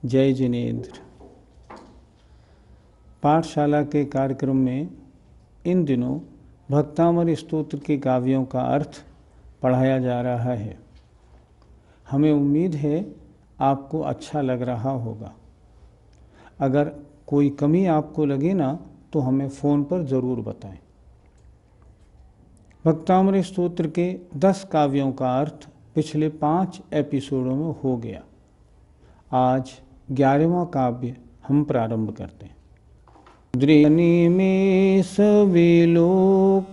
जय जिनेन्द्र। पाठशाला के कार्यक्रम में इन दिनों भक्तामर स्तोत्र के काव्यों का अर्थ पढ़ाया जा रहा है। हमें उम्मीद है आपको अच्छा लग रहा होगा। अगर कोई कमी आपको लगे ना तो हमें फ़ोन पर ज़रूर बताएं। भक्तामर स्तोत्र के 10 काव्यों का अर्थ पिछले 5 एपिसोडों में हो गया। आज 11वां काव्य हम प्रारंभ करते हैं। दृनिमेष विलोकनीयम्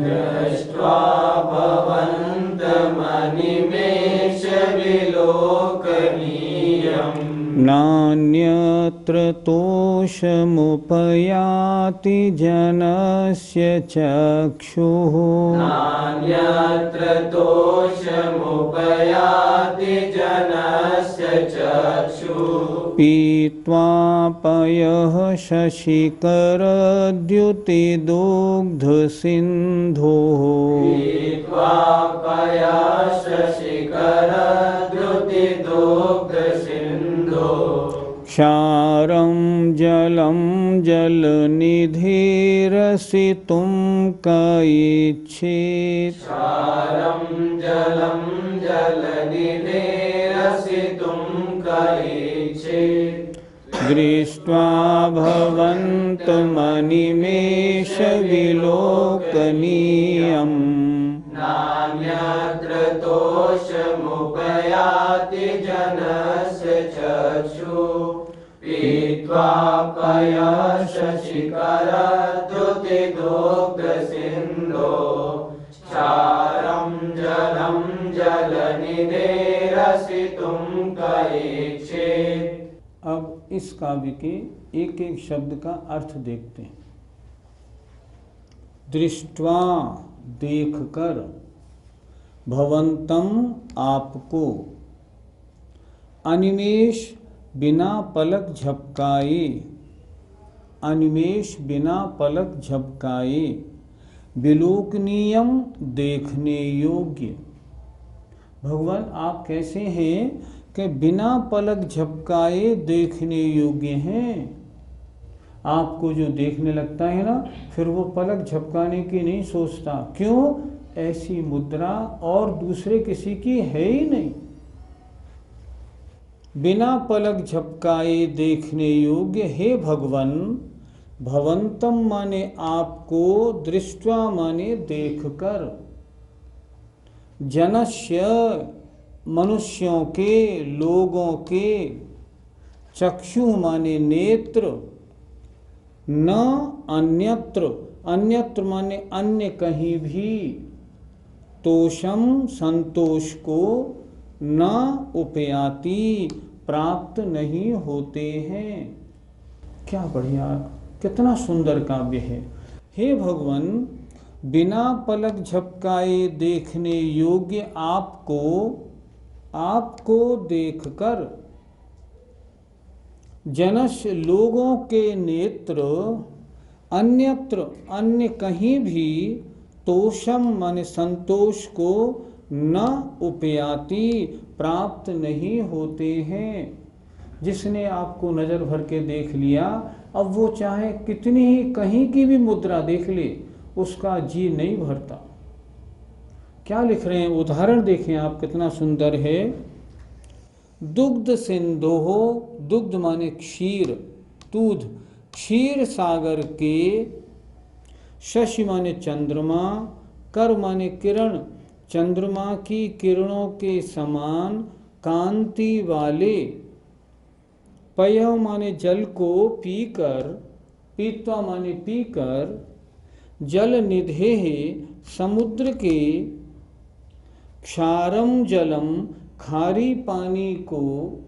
दृष्ट्वा भवन्तमनिमेष विलोकनीयम् नान्यत्र तोषमुपयाति जनस्य चक्षुः नान्यत्र तोषमुपयाति जनस्य चक्षुः पीत्वा पयः शशिकरद्युतिदुग्धसिन्धोः पीत्वा पयः शशिकरद्युतिदुग्धसिन्धोः क्षारं जलं जलनिधिरसितुं कैच्छेत् क्षारं जलं जलनिधिरसितुं कैच्छेत् दृष्ट्वा भवन्तमनिमेष विलोकनीयम् नान्यत्र तोषमुपयाति जनस्य चक्षुः पीत्वा पयः शशिकरद्युतिदुग्धसिन्धोः क्षारं जलं जलनिधिरसितुं कैच्छेत्। अब इस काव्य के एक एक शब्द का अर्थ देखते हैं। दृष्ट्वा देखकर, भवंतम आपको, अनिमेष बिना पलक झपकाए, अनिमेष बिना पलक झपकाए, विलोकनीयम देखने योग्य। भगवान आप कैसे हैं कि बिना पलक झपकाए देखने योग्य हैं। आपको जो देखने लगता है ना, फिर वो पलक झपकाने की नहीं सोचता। क्यों? ऐसी मुद्रा और दूसरे किसी की है ही नहीं। बिना पलक झपकाए देखने योग्य हे भगवन। भवंतम माने आपको, दृष्ट्वा माने देखकर, जनस्य मनुष्यों के, लोगों के, चक्षु माने नेत्र, न अन्यत्र, अन्यत्र माने अन्य कहीं भी, तोषम संतोष को, न उपयाति प्राप्त नहीं होते हैं। क्या बढ़िया, कितना सुंदर काव्य है। हे भगवान, बिना पलक झपकाए देखने योग्य आपको, आपको देखकर जनस्य लोगों के नेत्र, अन्यत्र अन्य कहीं भी, तोषम माने संतोष को, न उपयाति प्राप्त नहीं होते हैं। जिसने आपको नज़र भर के देख लिया, अब वो चाहे कितनी ही कहीं की भी मुद्रा देख ले, उसका जी नहीं भरता। क्या लिख रहे हैं? उदाहरण देखें आप, कितना सुंदर है। दुग्ध सिंधो, दुग्ध माने क्षीर, दूध, क्षीर सागर के, शशि माने चंद्रमा, कर माने किरण, चंद्रमा की किरणों के समान कांति वाले, पयः माने जल को पीकर, पीत्वा माने पीकर, जल निधेः समुद्र के, क्षारम जलम खारी पानी को,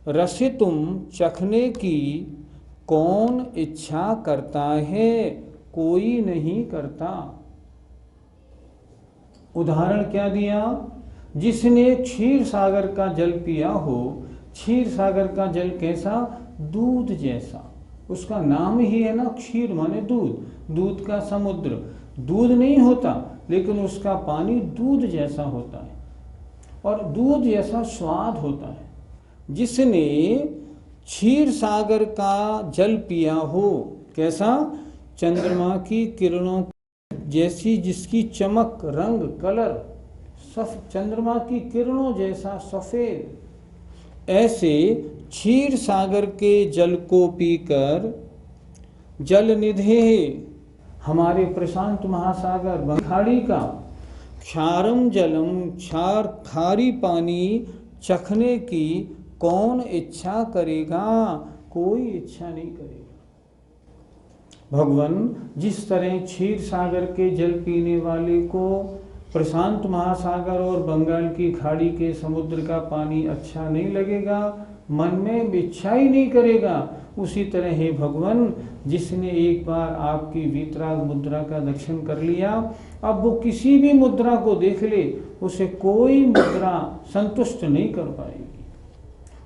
रसितुम चखने की कौन इच्छा करता है? कोई नहीं करता। उदाहरण क्या दिया? जिसने क्षीर सागर का जल पिया हो, क्षीर सागर का जल कैसा? दूध जैसा। उसका नाम ही है ना, क्षीर माने दूध, दूध का समुद्र। दूध नहीं होता, लेकिन उसका पानी दूध जैसा होता है और दूध जैसा स्वाद होता है। जिसने क्षीर सागर का जल पिया हो। कैसा? चंद्रमा की किरणों जैसी जिसकी चमक, रंग, कलर चंद्रमा की किरणों जैसा सफेद, ऐसे क्षीर सागर के जल को पीकर जल निधे, हमारे प्रशांत महासागर खाड़ी का क्षारम जलम, क्षार खारी पानी चखने की कौन इच्छा करेगा? कोई इच्छा नहीं करेगा। भगवान जिस तरह क्षीर सागर के जल पीने वाले को प्रशांत महासागर और बंगाल की खाड़ी के समुद्र का पानी अच्छा नहीं लगेगा, मन में इच्छा ही नहीं करेगा, उसी तरह हे भगवान जिसने एक बार आपकी वीतराग मुद्रा का दर्शन कर लिया, अब वो किसी भी मुद्रा को देख ले, उसे कोई मुद्रा संतुष्ट नहीं कर पाएगी,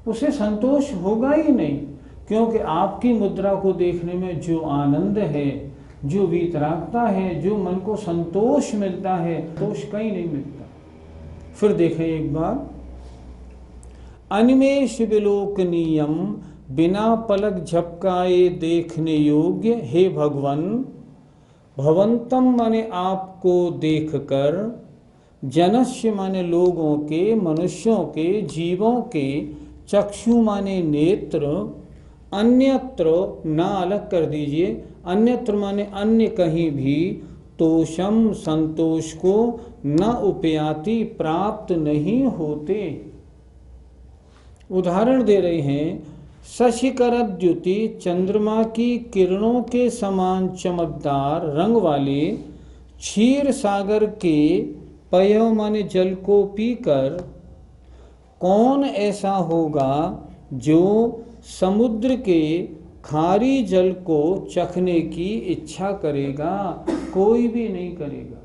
उसे संतोष होगा ही नहीं। क्योंकि आपकी मुद्रा को देखने में जो आनंद है, जो वीतरागता है, जो मन को संतोष मिलता है, संतोष कहीं नहीं मिलता। फिर देखें एक बार, अनिमेष विलोकनीयम, बिना पलक झपकाए देखने योग्य हे भगवन, भवंतम माने आपको देखकर, जनस्य माने लोगों के, मनुष्यों के, जीवों के, चक्षु माने नेत्र, अन्यत्र ना अलग कर दीजिए, अन्यत्र माने अन्य कहीं भी, तोषम संतोष को, न उपयाति प्राप्त नहीं होते। उदाहरण दे रहे हैं, शशिकरद्युति चंद्रमा की किरणों के समान चमकदार रंग वाले क्षीर सागर के पयो माने जल को पीकर कौन ऐसा होगा जो समुद्र के खारी जल को चखने की इच्छा करेगा? कोई भी नहीं करेगा।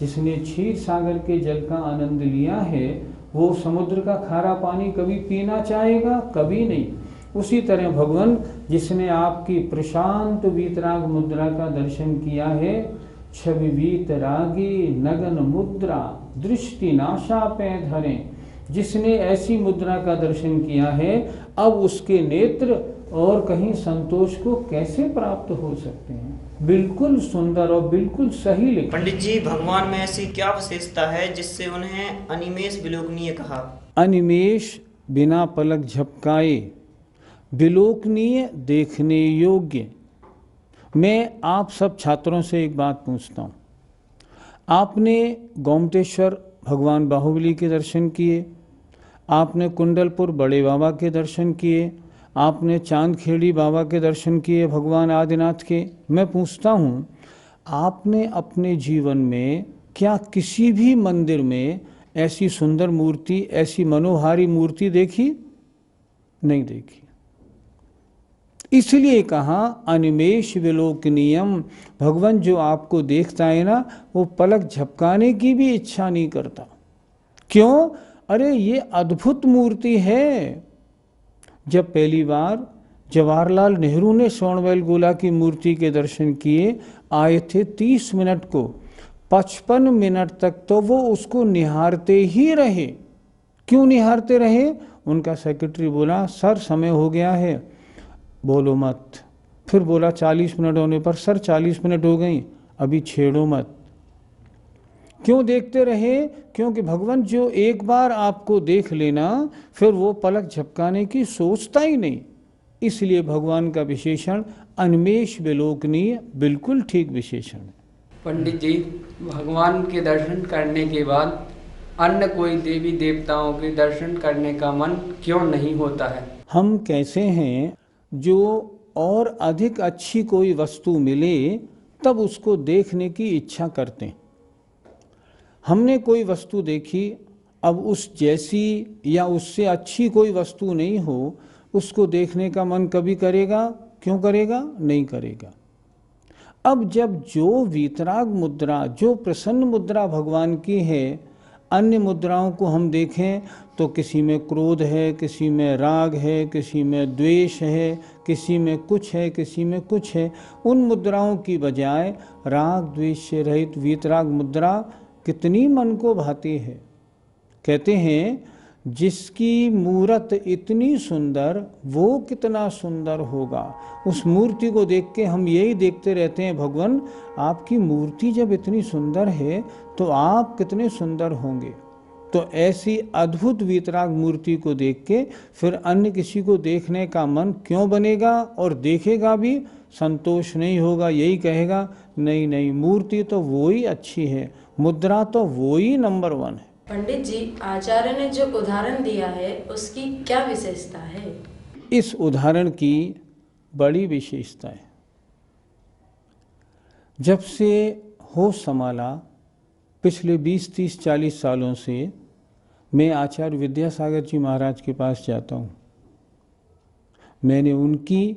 जिसने क्षीर सागर के जल का आनंद लिया है, वो समुद्र का खारा पानी कभी पीना चाहेगा? कभी नहीं। उसी तरह भगवान जिसने आपकी प्रशांत वीतराग मुद्रा का दर्शन किया है, छवि वीतरागी नगन मुद्रा दृष्टि नाशा पे धरें, जिसने ऐसी मुद्रा का दर्शन किया है, अब उसके नेत्र और कहीं संतोष को कैसे प्राप्त हो सकते हैं? बिल्कुल सुंदर और बिल्कुल सही लिखा। पंडित जी, भगवान में ऐसी क्या विशेषता है जिससे उन्हें अनिमेष विलोकनीय कहा? अनिमेष बिना पलक झपकाए, विलोकनीय देखने योग्य। मैं आप सब छात्रों से एक बात पूछता हूँ, आपने गोमतेश्वर भगवान बाहुबली के दर्शन किए, आपने कुंडलपुर बड़े बाबा के दर्शन किए, आपने चांदखेड़ी बाबा के दर्शन किए भगवान आदिनाथ के। मैं पूछता हूँ, आपने अपने जीवन में क्या किसी भी मंदिर में ऐसी सुंदर मूर्ति, ऐसी मनोहारी मूर्ति देखी? नहीं देखी। इसलिए कहा अनिमेष विलोकनीयम, भगवान जो आपको देखता है ना, वो पलक झपकाने की भी इच्छा नहीं करता। क्यों? अरे ये अद्भुत मूर्ति है। जब पहली बार जवाहरलाल नेहरू ने सोनवेल गोला की मूर्ति के दर्शन किए, आए थे 30 मिनट को, 55 मिनट तक तो वो उसको निहारते ही रहे। क्यों निहारते रहे? उनका सेक्रेटरी बोला सर समय हो गया है, बोलो मत। फिर बोला 40 मिनट होने पर, सर 40 मिनट हो गई, अभी छेड़ो मत। क्यों देखते रहे? क्योंकि भगवान जो एक बार आपको देख लेना, फिर वो पलक झपकाने की सोचता ही नहीं। इसलिए भगवान का विशेषण अनिमेष विलोकनीय बिल्कुल ठीक विशेषण है। पंडित जी, भगवान के दर्शन करने के बाद अन्य कोई देवी देवताओं के दर्शन करने का मन क्यों नहीं होता है? हम कैसे हैं, जो और अधिक अच्छी कोई वस्तु मिले तब उसको देखने की इच्छा करते हैं। हमने कोई वस्तु देखी, अब उस जैसी या उससे अच्छी कोई वस्तु नहीं हो, उसको देखने का मन कभी करेगा? क्यों करेगा? नहीं करेगा। अब जब जो वीतराग मुद्रा, जो प्रसन्न मुद्रा भगवान की है, अन्य मुद्राओं को हम देखें तो किसी में क्रोध है, किसी में राग है, किसी में द्वेष है, किसी में कुछ है, किसी में कुछ है। उन मुद्राओं की बजाय राग द्वेष से रहित वीतराग मुद्रा कितनी मन को भाती है। कहते हैं जिसकी मूरत इतनी सुंदर, वो कितना सुंदर होगा। उस मूर्ति को देख के हम यही देखते रहते हैं, भगवान आपकी मूर्ति जब इतनी सुंदर है तो आप कितने सुंदर होंगे। तो ऐसी अद्भुत वीतराग मूर्ति को देख के फिर अन्य किसी को देखने का मन क्यों बनेगा, और देखेगा भी संतोष नहीं होगा, यही कहेगा नहीं नहीं मूर्ति तो वो ही अच्छी है, मुद्रा तो वो ही नंबर 1 है। पंडित जी, आचार्य ने जो उदाहरण दिया है उसकी क्या विशेषता है? इस उदाहरण की बड़ी विशेषता है। जब से होश संभाला, पिछले 20, 30, 40 सालों से मैं आचार्य विद्यासागर जी महाराज के पास जाता हूँ। मैंने उनकी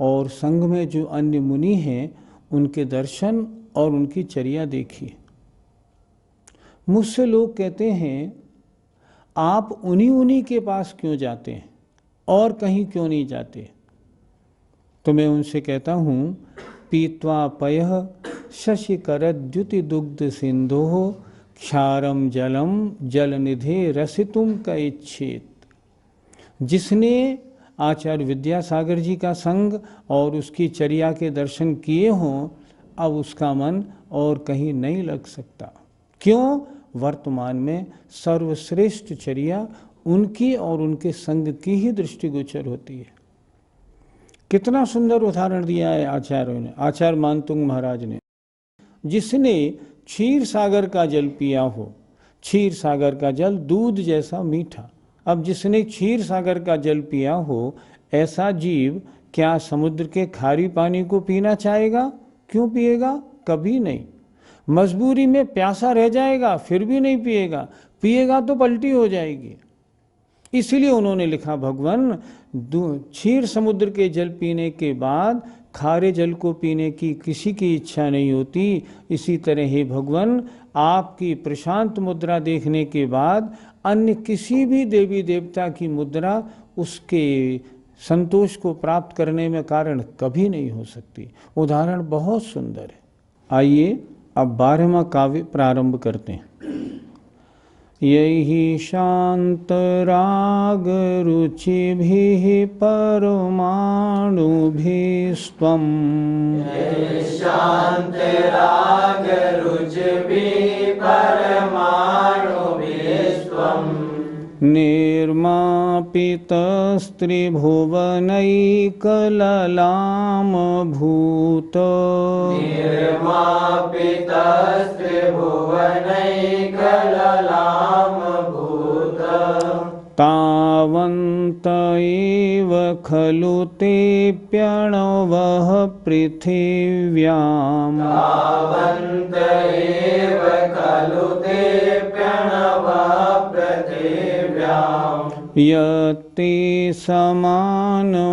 और संघ में जो अन्य मुनि हैं उनके दर्शन और उनकी चर्या देखी। मुझसे लोग कहते हैं आप उन्हीं के पास क्यों जाते हैं और कहीं क्यों नहीं जाते। तो मैं उनसे कहता हूँ पीत्वा पयः शशिकरद्युति दुग्ध सिंधो क्षारम जलम जलनिधे रसितुम कैच्छेत। जिसने आचार्य विद्यासागर जी का संग और उसकी चर्या के दर्शन किए हों, अब उसका मन और कहीं नहीं लग सकता। क्यों? वर्तमान में सर्वश्रेष्ठ चर्या उनकी और उनके संग की ही दृष्टिगोचर होती है। कितना सुंदर उदाहरण दिया है आचार्यों ने, आचार्य मानतुंग महाराज ने। जिसने क्षीर सागर का जल पिया हो, क्षीर सागर का जल दूध जैसा मीठा। अब जिसने क्षीर सागर का जल पिया हो, ऐसा जीव क्या समुद्र के खारी पानी को पीना चाहेगा? क्यों पिएगा? कभी नहीं। मजबूरी में प्यासा रह जाएगा फिर भी नहीं पिएगा, पिएगा तो पलटी हो जाएगी। इसीलिए उन्होंने लिखा भगवान क्षीर समुद्र के जल पीने के बाद खारे जल को पीने की किसी की इच्छा नहीं होती। इसी तरह हे भगवान, आपकी प्रशांत मुद्रा देखने के बाद अन्य किसी भी देवी देवता की मुद्रा उसके संतोष को प्राप्त करने में कारण कभी नहीं हो सकती। उदाहरण बहुत सुंदर है। आइए अब 12वां काव्य प्रारंभ करते हैं। यही शांत राग रुचिभिः परमाणुभिस्त्वं शांत राग रुचिभिः परमाणुभिस्त्वं निर्मापितस्त्रिभुवनैकललामभूत निर्मापितस्त्रिभुवनैकललामभूत तावन्त एव खलु ते प्रणवः पृथिव्याम् तावन्त एव खलु ते प्रणवः पृथिव्याम् यत्ते समानमपरं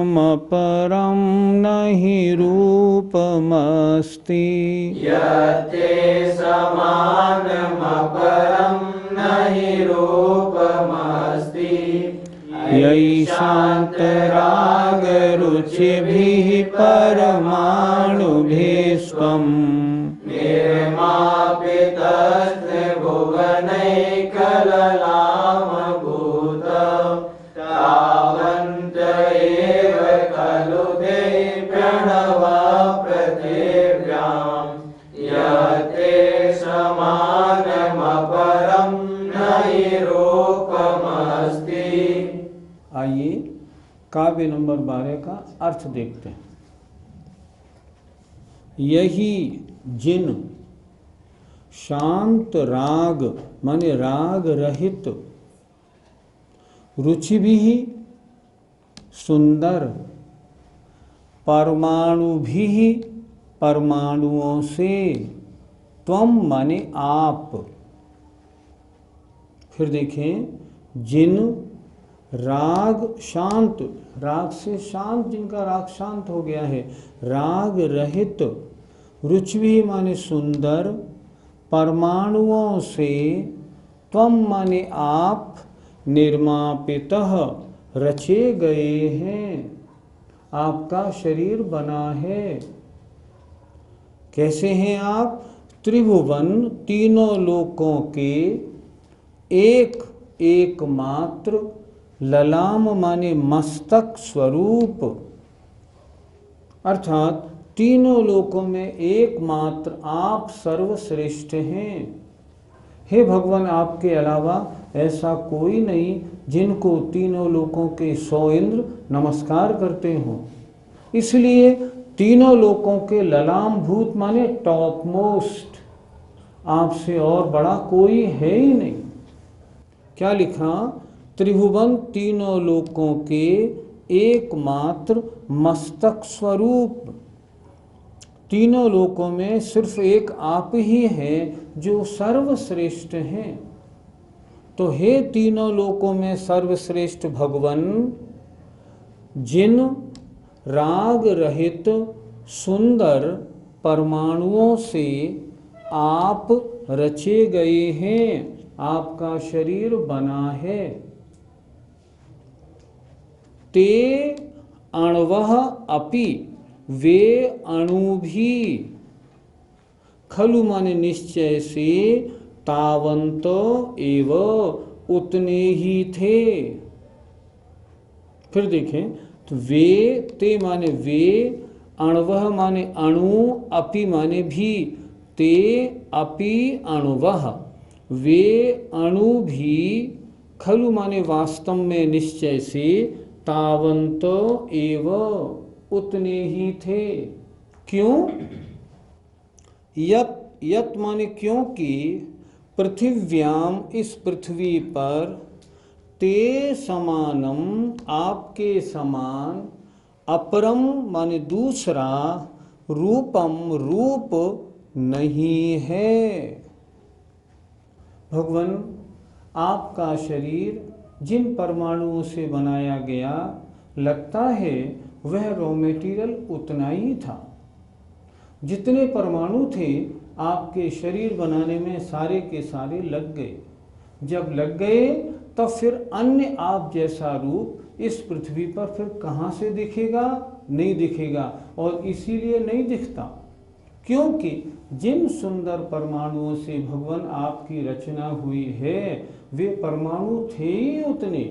नहि रूपमस्ति यत्ते समानमपरं नहि रूपमस्ति यैषान्तरागरुचिभिः परमाणुभिस्त्वं निर्मापितस्त्रिभुवनैकललामभूत तावन्त एव खलु ते प्रणवः पृथिव्याम् यत्ते समानमपरं नहि रूपमस्ति। आइए काव्य नंबर 12 का अर्थ देखते हैं। यही जिन शांत राग माने राग रहित, रुचि भी सुंदर, परमाणु भी परमाणुओं से, त्वम माने आप। फिर देखें जिन राग शांत, राग से शांत, जिनका राग शांत हो गया है, राग रहित, रुचि भी माने सुंदर, परमाणुओं से, त्वम माने आप, निर्मापितः रचे गए हैं, आपका शरीर बना है। कैसे हैं आप? त्रिभुवन तीनों लोकों के एक एकमात्र, ललाम माने मस्तक स्वरूप, अर्थात तीनों लोकों में एकमात्र आप सर्वश्रेष्ठ हैं। हे भगवान, आपके अलावा ऐसा कोई नहीं जिनको तीनों लोकों के 100 इंद्र नमस्कार करते हों। इसलिए तीनों लोकों के ललाम भूत माने टॉप मोस्ट, आपसे और बड़ा कोई है ही नहीं। क्या लिखा? त्रिभुवन तीनों लोकों के एकमात्र मस्तक स्वरूप। तीनों लोकों में सिर्फ एक आप ही हैं जो सर्वश्रेष्ठ हैं। तो हे तीनों लोकों में सर्वश्रेष्ठ भगवन, जिन राग रहित सुंदर परमाणुओं से आप रचे गए हैं, आपका शरीर बना है, ते अण्वः अपि, वे अणु भी, खलु माने निश्चय से, तावंत एव उतने ही थे। फिर देखें तो वे, ते माने वे, अण्वः माने अणु, अपि माने भी, ते अपि अण्वः, वे अणु भी, खलु माने वास्तव में निश्चय से, तावंत एव उतने ही थे। क्यों? यत माने क्योंकि पृथिव्याम इस पृथ्वी पर, ते समानम आपके समान, अपरम माने दूसरा, रूपम रूप नहीं है। भगवान, आपका शरीर जिन परमाणुओं से बनाया गया, लगता है वह रॉ मटेरियल उतना ही था। जितने परमाणु थे आपके शरीर बनाने में सारे के सारे लग गए। जब लग गए तब फिर अन्य आप जैसा रूप इस पृथ्वी पर फिर कहाँ से दिखेगा? नहीं दिखेगा। और इसीलिए नहीं दिखता क्योंकि जिन सुंदर परमाणुओं से भगवान आपकी रचना हुई है वे परमाणु थे ही उतने,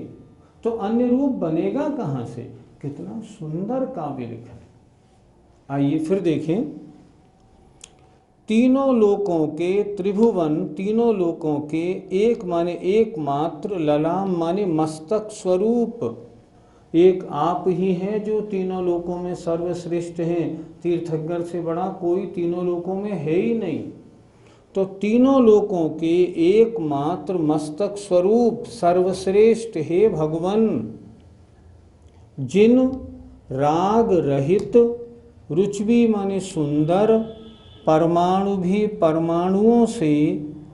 तो अन्य रूप बनेगा कहाँ से? कितना सुंदर काव्य लिखा है। आइए फिर देखें, तीनों लोकों के त्रिभुवन, तीनों लोकों के एक माने एकमात्र, ललाम माने मस्तक स्वरूप, एक आप ही हैं जो तीनों लोकों में सर्वश्रेष्ठ हैं। तीर्थंकर से बड़ा कोई तीनों लोकों में है ही नहीं। तो तीनों लोकों के एकमात्र मस्तक स्वरूप सर्वश्रेष्ठ हे भगवान, जिन राग रहित, रुचि माने सुंदर, परमाणु भी परमाणुओं से,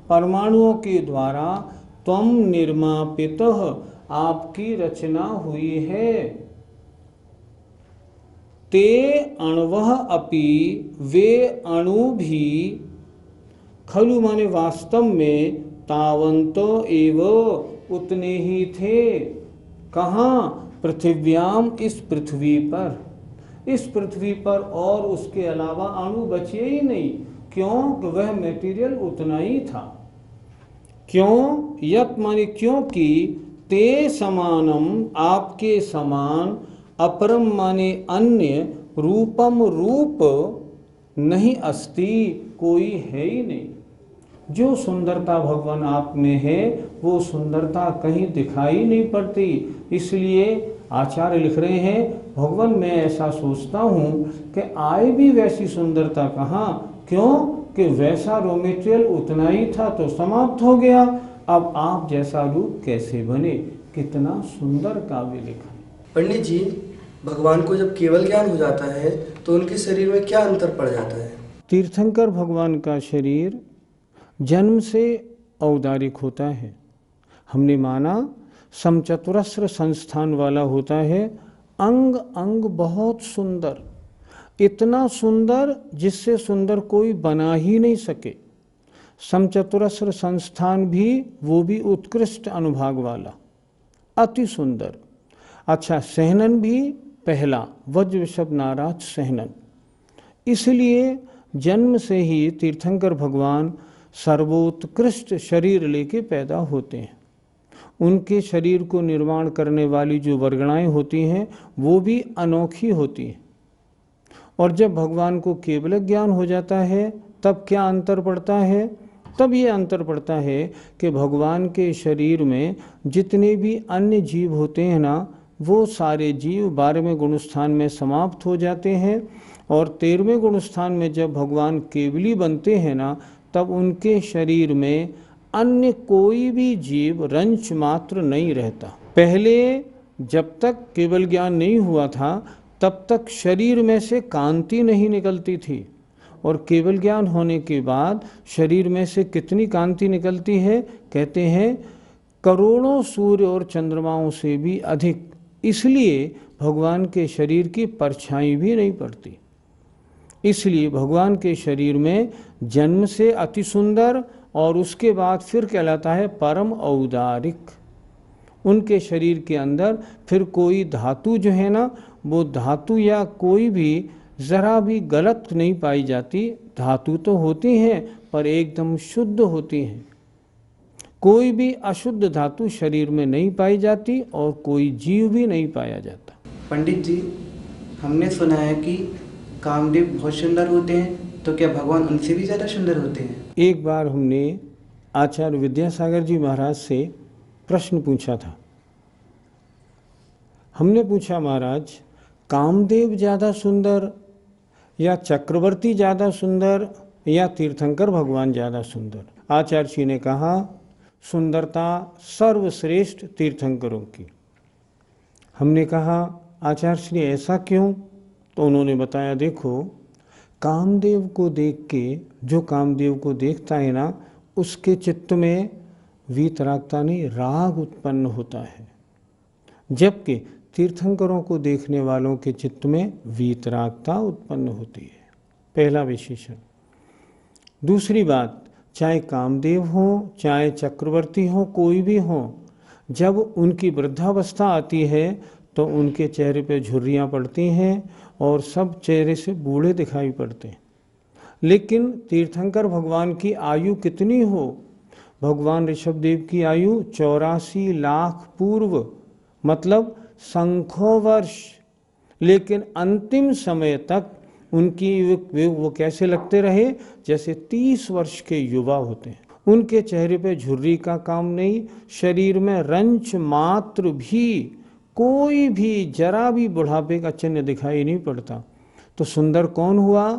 परमाणुओं के द्वारा त्वम निर्मापितः आपकी रचना हुई है। ते अण्वः अपि, वे अणु भी, खलु माने वास्तव में, तावंतो एव उतने ही थे। कहाँ? पृथिव्याम इस पृथ्वी पर, इस पृथ्वी पर और उसके अलावा अणु बचे ही नहीं। क्यों? कि वह मटेरियल उतना ही था। क्यों? यत माने क्योंकि, ते समानम आपके समान, अपरम माने अन्य, रूपम रूप नहीं अस्ति कोई है ही नहीं। जो सुंदरता भगवान आप में है वो सुंदरता कहीं दिखाई नहीं पड़ती। इसलिए आचार्य लिख रहे हैं, भगवान मैं ऐसा सोचता हूँ कि आए भी वैसी सुंदरता कहाँ। क्यों? कि वैसा रॉ मटेरियल उतना ही था तो समाप्त हो गया। अब आप जैसा रूप कैसे बने? कितना सुंदर काव्य लिखा। पंडित जी, भगवान को जब केवल ज्ञान हो जाता है तो उनके शरीर में क्या अंतर पड़ जाता है? तीर्थंकर भगवान का शरीर जन्म से औदारिक होता है। हमने माना समचतुरस्र संस्थान वाला होता है, अंग अंग बहुत सुंदर, इतना सुंदर जिससे सुंदर कोई बना ही नहीं सके। समचतुरस्र संस्थान भी, वो भी उत्कृष्ट अनुभाग वाला, अति सुंदर। अच्छा, सहनन भी पहला, वज्र वृषभ नाराज सहनन। इसलिए जन्म से ही तीर्थंकर भगवान सर्वोत्कृष्ट शरीर लेके पैदा होते हैं। उनके शरीर को निर्माण करने वाली जो वर्गणाएं होती हैं वो भी अनोखी होती हैं। और जब भगवान को केवल ज्ञान हो जाता है तब क्या अंतर पड़ता है? तब ये अंतर पड़ता है कि भगवान के शरीर में जितने भी अन्य जीव होते हैं ना, वो सारे जीव 12वें गुणस्थान में समाप्त हो जाते हैं। और 13वें गुणस्थान में जब भगवान केवली बनते हैं ना, तब उनके शरीर में अन्य कोई भी जीव रंच मात्र नहीं रहता। पहले जब तक केवल ज्ञान नहीं हुआ था तब तक शरीर में से कांति नहीं निकलती थी, और केवल ज्ञान होने के बाद शरीर में से कितनी कांति निकलती है? कहते हैं करोड़ों सूर्य और चंद्रमाओं से भी अधिक। इसलिए भगवान के शरीर की परछाई भी नहीं पड़ती। इसलिए भगवान के शरीर में जन्म से अति सुंदर और उसके बाद फिर कहलाता है परम औदारिक। उनके शरीर के अंदर फिर कोई धातु जो है ना, वो धातु या कोई भी ज़रा भी गलत नहीं पाई जाती। धातु तो होती हैं पर एकदम शुद्ध होती हैं। कोई भी अशुद्ध धातु शरीर में नहीं पाई जाती और कोई जीव भी नहीं पाया जाता। पंडित जी, हमने सुना है कि कामदेव बहुत सुंदर होते हैं, तो क्या भगवान उनसे भी ज़्यादा सुंदर होते हैं? एक बार हमने आचार्य विद्यासागर जी महाराज से प्रश्न पूछा था। हमने पूछा, महाराज कामदेव ज़्यादा सुंदर या चक्रवर्ती ज़्यादा सुंदर या तीर्थंकर भगवान ज़्यादा सुंदर? आचार्य जी ने कहा सुंदरता सर्वश्रेष्ठ तीर्थंकरों की। हमने कहा आचार्य श्री ऐसा क्यों? तो उन्होंने बताया, देखो कामदेव को देख के जो कामदेव को देखता है ना, उसके चित्त में वीतरागता नहीं राग उत्पन्न होता है, जबकि तीर्थंकरों को देखने वालों के चित्त में वीतरागता उत्पन्न होती है। पहला विशेषण। दूसरी बात, चाहे कामदेव हो चाहे चक्रवर्ती हो, कोई भी हो, जब उनकी वृद्धावस्था आती है तो उनके चेहरे पे झुर्रियाँ पड़ती हैं और सब चेहरे से बूढ़े दिखाई पड़ते हैं। लेकिन तीर्थंकर भगवान की आयु कितनी हो? भगवान ऋषभदेव की आयु 84 लाख पूर्व, मतलब संख्यों वर्ष। लेकिन अंतिम समय तक उनकी वो कैसे लगते रहे? जैसे 30 वर्ष के युवा होते हैं। उनके चेहरे पे झुर्री का काम नहीं, शरीर में रंच मात्र भी, कोई भी जरा भी बुढ़ापे का चिन्ह दिखाई नहीं पड़ता। तो सुंदर कौन हुआ?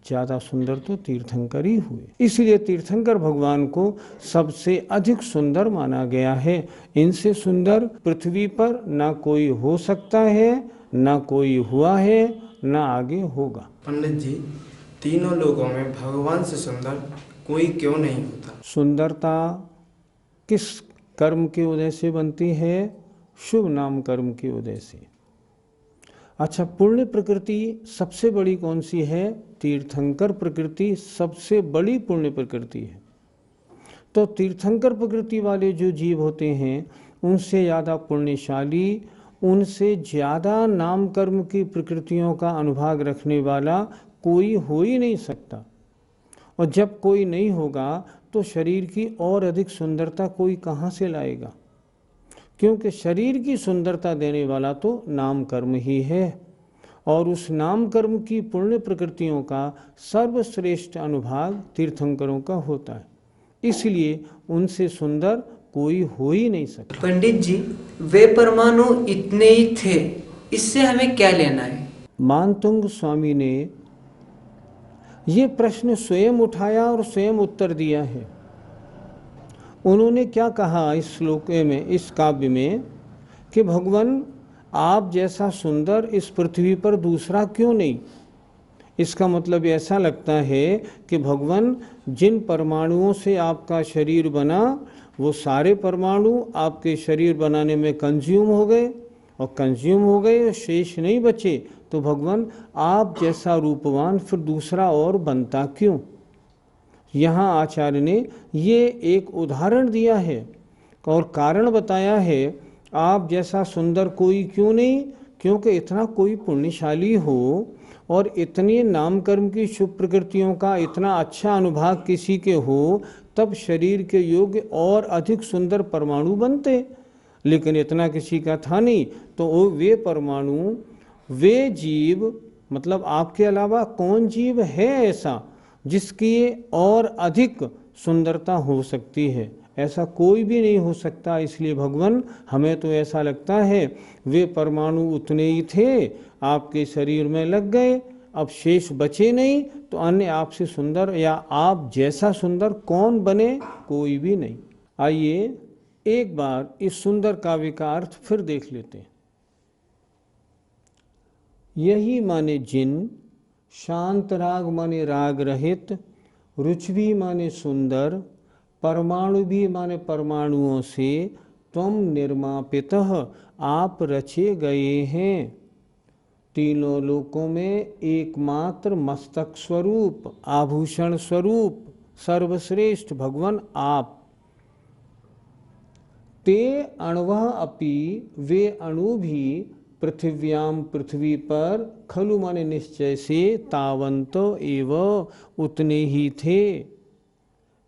ज़्यादा सुंदर तो तीर्थंकर ही हुए। इसलिए तीर्थंकर भगवान को सबसे अधिक सुंदर माना गया है। इनसे सुंदर पृथ्वी पर ना कोई हो सकता है, ना कोई हुआ है, ना आगे होगा। पंडित जी, तीनों लोगों में भगवान से सुंदर कोई क्यों नहीं होता? सुंदरता किस कर्म के उदय से बनती है? शुभ नाम कर्म के उदय से। अच्छा, पुण्य प्रकृति सबसे बड़ी कौन सी है? तीर्थंकर प्रकृति सबसे बड़ी पुण्य प्रकृति है। तो तीर्थंकर प्रकृति वाले जो जीव होते हैं उनसे ज़्यादा पुण्यशाली, उनसे ज़्यादा नाम कर्म की प्रकृतियों का अनुभाग रखने वाला कोई हो ही नहीं सकता। और जब कोई नहीं होगा तो शरीर की और अधिक सुंदरता कोई कहाँ से लाएगा? क्योंकि शरीर की सुंदरता देने वाला तो नाम कर्म ही है, और उस नाम कर्म की पुण्य प्रकृतियों का सर्वश्रेष्ठ अनुभाग तीर्थंकरों का होता है। इसलिए उनसे सुंदर कोई हो ही नहीं सकता। पंडित जी, वे परमाणु इतने ही थे, इससे हमें क्या लेना है? मानतुंग स्वामी ने ये प्रश्न स्वयं उठाया और स्वयं उत्तर दिया है। उन्होंने क्या कहा इस श्लोक में, इस काव्य में, कि भगवान आप जैसा सुंदर इस पृथ्वी पर दूसरा क्यों नहीं? इसका मतलब ऐसा लगता है कि भगवान जिन परमाणुओं से आपका शरीर बना वो सारे परमाणु आपके शरीर बनाने में कंज्यूम हो गए, और कंज्यूम हो गए, शेष नहीं बचे, तो भगवान आप जैसा रूपवान फिर दूसरा और बनता क्यों? यहाँ आचार्य ने ये एक उदाहरण दिया है और कारण बताया है, आप जैसा सुंदर कोई क्यों नहीं? क्योंकि इतना कोई पुण्यशाली हो और इतने नाम कर्म की शुभ प्रकृतियों का इतना अच्छा अनुभाग किसी के हो, तब शरीर के योग्य और अधिक सुंदर परमाणु बनते, लेकिन इतना किसी का था नहीं। तो वे परमाणु, वे जीव, मतलब आपके अलावा कौन जीव है ऐसा जिसकी और अधिक सुंदरता हो सकती है? ऐसा कोई भी नहीं हो सकता। इसलिए भगवान, हमें तो ऐसा लगता है वे परमाणु उतने ही थे, आपके शरीर में लग गए, अब शेष बचे नहीं, तो अन्य आपसे सुंदर या आप जैसा सुंदर कौन बने? कोई भी नहीं। आइए एक बार इस सुंदर काव्य का अर्थ फिर देख लेते हैं। यही माने जिन, शांत राग माने राग रहित, रुचि माने सुंदर, परमाणु भी माने परमाणुओं से, त्वम निर्मापितः आप रचे गए हैं। तीनों लोकों में एकमात्र मस्तक स्वरूप, आभूषण स्वरूप, सर्वश्रेष्ठ भगवान आप। ते अण्वः अपि, वे अणु भी, पृथिव्याम पृथ्वी पर, खलु माने निश्चय से, तावंत एव उतने ही थे।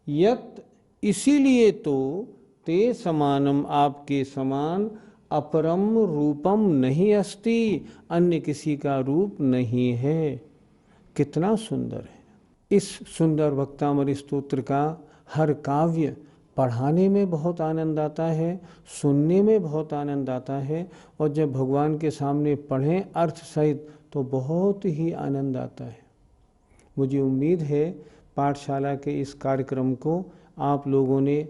यत इसीलिए तो, ते समानम आपके समान, अपरम रूपम नहीं अस्ति, अन्य किसी का रूप नहीं है। कितना सुंदर है। इस सुंदर भक्तामृत स्तोत्र का हर काव्य पढ़ाने में बहुत आनंद आता है, सुनने में बहुत आनंद आता है, और जब भगवान के सामने पढ़ें अर्थ सहित तो बहुत ही आनंद आता है। मुझे उम्मीद है पाठशाला के इस कार्यक्रम को आप लोगों ने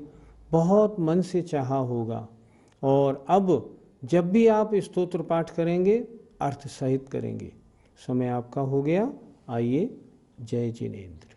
बहुत मन से चाहा होगा, और अब जब भी आप स्तोत्र पाठ करेंगे अर्थ सहित करेंगे। समय आपका हो गया, आइए। जय जिनेन्द्र।